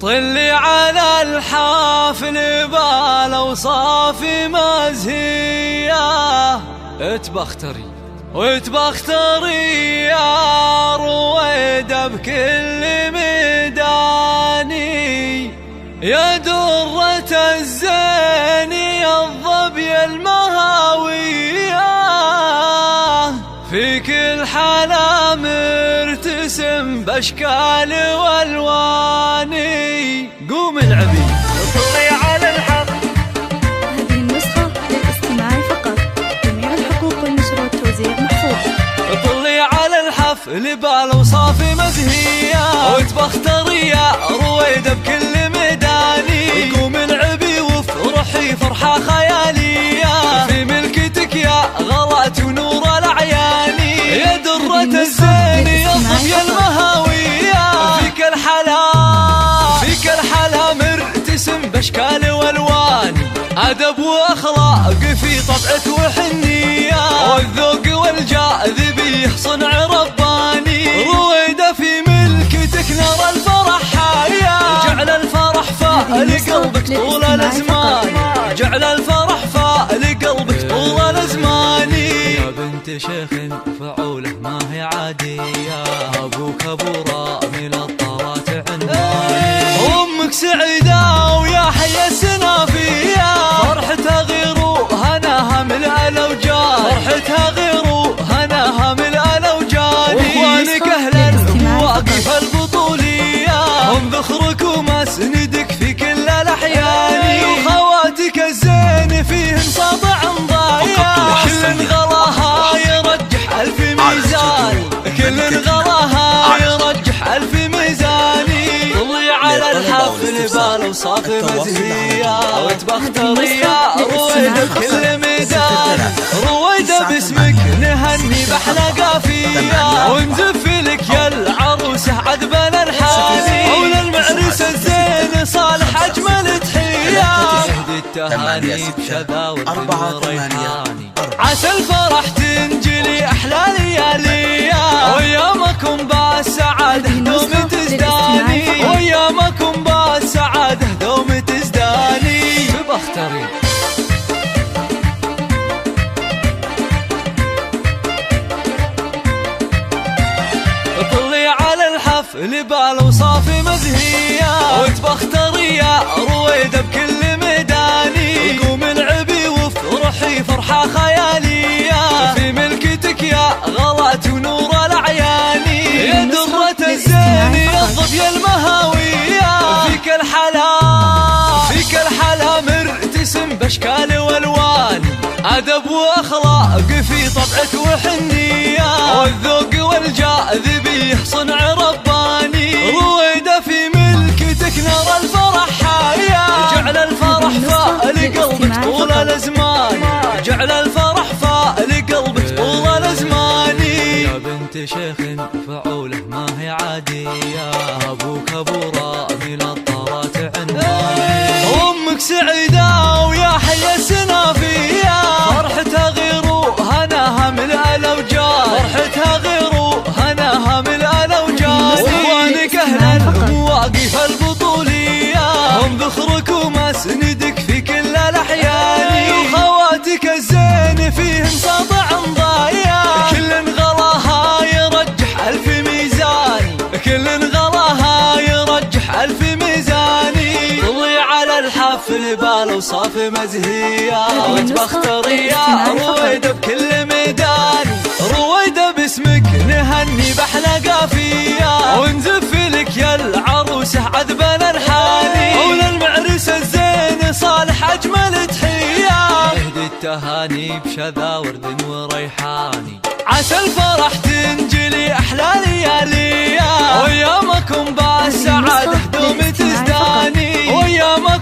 طلي على الحافل بالاوصاف مزهية، اتبختري واتبختري يا رويدة بكل ميداني، يا درة الزين يا الظبي المهاوية، في كل حالة مرتسم باشكال والواني. قوم العبي طلي على الحق. هذه النسخة للاستماع فقط، جميع الحقوق والنشر والتوزيع محفوظ. طلي على الحفل بالاوصاف مزهية، وتبختري يا رويدة بكل ميداني، قوم العبي وافرحي فرحة خيالية، في ملكتك يا غلات ونور الأعياني، يا درة الزين يا الظبي المهاوية، فيك الحلا مرتسم باشكال والوان، أدب وأخلاق في طبعك وحنية، والذوق والجاذبية صنع رباني، رويدة في ملكتك نرى الفرح حايا، جعل الفرح فلقلبك طول الأزمان، جعل الفرح فلقلبك طول الأزمان. يا بنت شيخ فعوله ما هي عادية، أبوك أبو رامي للطرات عنواني، أمك سعيدة ويا حي السنافية، فرحتها غير وهناها ملء الأوجان، فرحتها غير وهناها ملء الأوجان، وإخوانك أهل المواقف البطولية، هم ذخرك ومسندك في كل الأحيان، وخواتك الزين فيهن ساطع ضايع، كل غلاها يرجح ألف ميزان، كل غلاها يرجح ألف ميزاني. طلي على الحفل بالاوصاف مزهية، وتبختري يا رويدة بكل ميدان، رويدة باسمك نهني بأحلى قافية، ونزف لك يا العروسة عذبنا الحاني، وللمعرس الزين صالح أجمل تحية، اهدي التهاني بشذاوة وريحاني، عسى الفرح تنجلي أحلى ليالية، ويامكم بالسعادة دوم تزداني، ويامكم بالسعادة دوم تزداني. تبختري طلي على الحفل بالاوصاف مزهية، وتبختري يا رويدة بكل ميداني، قوم العبي وافرحي فرحة خيالية، في ملكتك يا غلات ونور الأعياني، يا درة الزين يا الظبي المهاوية، فيك الحلا مرتسم باشكال والوان، أدب وأخلاق في طبعك وحنية، والذوق والجاذبية صنع رباني، رويدة في ملكتك نرى الفرح حايا، جعل الفرح فلقلبك طول الأزمان، جعل الفرح فلقلبك طول الأزمان. يا بنت شيخ فعوله ما هي عادية، أبوك أبو رامي للطرات عنواني، أمك سعيدة ويا حي السنافية، فرحتها غير وهناها ملء الأوجان، فرحتها غير وهناها ملء الأوجان، وإخوانك أهل المواقف البطولية، هم ذخرك ومسندك في كل الأحيان، وخواتك الزين فيهن ساطع ضايع، كل غلاها يرجح ألف ميزان، كل غلاها يرجح ألف ميزاني. طلي على الحفل بالاوصاف مزهية، وتبختري يا رويدة بكل ميدان، رويدة باسمك نهني بأحلى قافية، ونزف لك يا العروسة عذبنا الحاني، وللمعرس الزين صالح أجمل تحية، اهدي التهاني بشذا ورد وريحاني، عسى الفرح تنجلي أحلى ليالية، ويامكم بالسعادة دوم تزداني، ويامكم